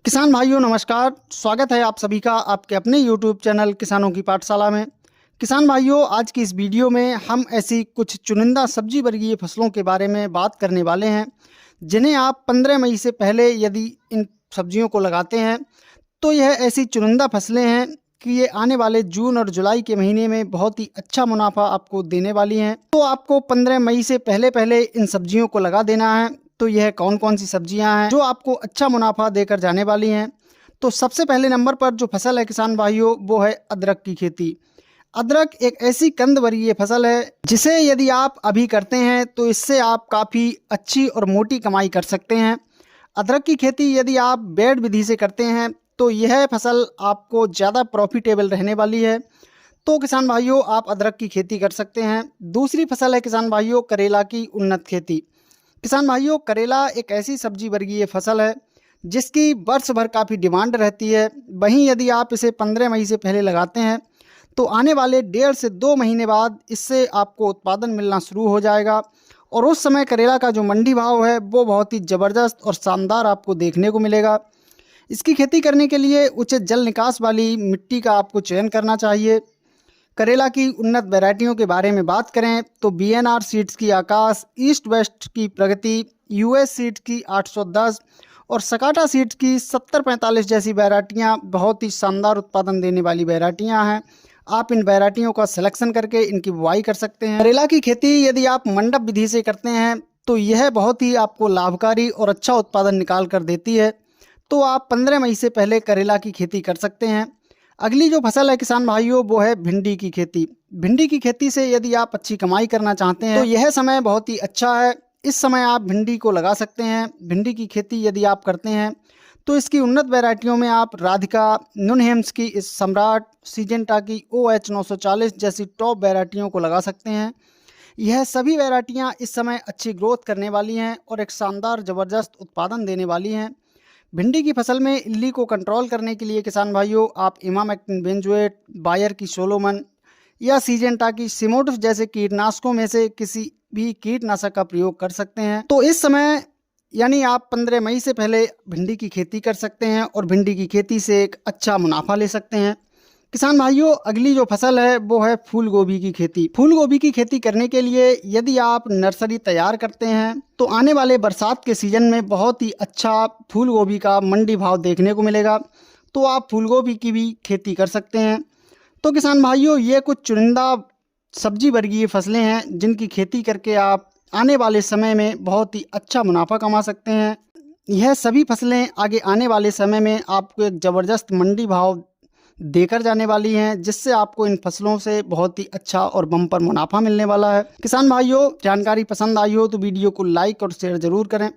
किसान भाइयों नमस्कार। स्वागत है आप सभी का आपके अपने YouTube चैनल किसानों की पाठशाला में। किसान भाइयों, आज की इस वीडियो में हम ऐसी कुछ चुनिंदा सब्जी वर्गीय फसलों के बारे में बात करने वाले हैं जिन्हें आप 15 मई से पहले यदि इन सब्जियों को लगाते हैं तो यह ऐसी चुनिंदा फसलें हैं कि ये आने वाले जून और जुलाई के महीने में बहुत ही अच्छा मुनाफा आपको देने वाली हैं। तो आपको 15 मई से पहले पहले इन सब्जियों को लगा देना है। तो यह कौन कौन सी सब्जियां हैं जो आपको अच्छा मुनाफा देकर जाने वाली हैं। तो सबसे पहले नंबर पर जो फसल है किसान भाइयों, वो है अदरक की खेती। अदरक एक ऐसी कंद वर्गीय फसल है जिसे यदि आप अभी करते हैं तो इससे आप काफ़ी अच्छी और मोटी कमाई कर सकते हैं। अदरक की खेती यदि आप बेड विधि से करते हैं तो यह फसल आपको ज़्यादा प्रॉफिटेबल रहने वाली है। तो किसान भाइयों, आप अदरक की खेती कर सकते हैं। दूसरी फसल है किसान भाइयों करेला की उन्नत खेती। किसान भाइयों, करेला एक ऐसी सब्जी वर्गीय फसल है जिसकी वर्ष भर काफ़ी डिमांड रहती है। वहीं यदि आप इसे 15 मई से पहले लगाते हैं तो आने वाले 1.5 से 2 महीने बाद इससे आपको उत्पादन मिलना शुरू हो जाएगा और उस समय करेला का जो मंडी भाव है वो बहुत ही ज़बरदस्त और शानदार आपको देखने को मिलेगा। इसकी खेती करने के लिए उचित जल निकास वाली मिट्टी का आपको चयन करना चाहिए। करेला की उन्नत वैरायटियों के बारे में बात करें तो बीएनआर सीड्स की आकाश, ईस्ट वेस्ट की प्रगति, यूएस सीड्स की 810 और सकाटा सीड्स की 7045 जैसी वैरायटियां बहुत ही शानदार उत्पादन देने वाली वैरायटियां हैं। आप इन वैरायटियों का सिलेक्शन करके इनकी बुआई कर सकते हैं। करेला की खेती यदि आप मंडप विधि से करते हैं तो यह बहुत ही आपको लाभकारी और अच्छा उत्पादन निकाल कर देती है। तो आप 15 मई से पहले करेला की खेती कर सकते हैं। अगली जो फसल है किसान भाइयों वो है भिंडी की खेती। भिंडी की खेती से यदि आप अच्छी कमाई करना चाहते हैं तो यह समय बहुत ही अच्छा है। इस समय आप भिंडी को लगा सकते हैं। भिंडी की खेती यदि आप करते हैं तो इसकी उन्नत वैरायटियों में आप राधिका, नुनहेम्स की इस सम्राट, सीजेंटा की OH 940 जैसी टॉप वैरायटियों को लगा सकते हैं। यह सभी वैरायटियां इस समय अच्छी ग्रोथ करने वाली हैं और एक शानदार ज़बरदस्त उत्पादन देने वाली हैं। भिंडी की फसल में इल्ली को कंट्रोल करने के लिए किसान भाइयों आप इमामेक्टिन बेंजोएट, बायर की सोलोमन या सीजेंटा की सिमोटिफ जैसे कीटनाशकों में से किसी भी कीटनाशक का प्रयोग कर सकते हैं। तो इस समय यानी आप 15 मई से पहले भिंडी की खेती कर सकते हैं और भिंडी की खेती से एक अच्छा मुनाफा ले सकते हैं। किसान भाइयों, अगली जो फसल है वो है फूल गोभी की खेती। फूल गोभी की खेती करने के लिए यदि आप नर्सरी तैयार करते हैं तो आने वाले बरसात के सीजन में बहुत ही अच्छा फूल गोभी का मंडी भाव देखने को मिलेगा। तो आप फूल गोभी की भी खेती कर सकते हैं। तो किसान भाइयों, ये कुछ चुनिंदा सब्जी वर्गीय फसलें हैं जिनकी खेती करके आप आने वाले समय में बहुत ही अच्छा मुनाफा कमा सकते हैं। यह सभी फसलें आगे आने वाले समय में आपको एक ज़बरदस्त मंडी भाव देकर जाने वाली हैं, जिससे आपको इन फसलों से बहुत ही अच्छा और बम्पर मुनाफा मिलने वाला है। किसान भाइयों, जानकारी पसंद आई हो तो वीडियो को लाइक और शेयर ज़रूर करें।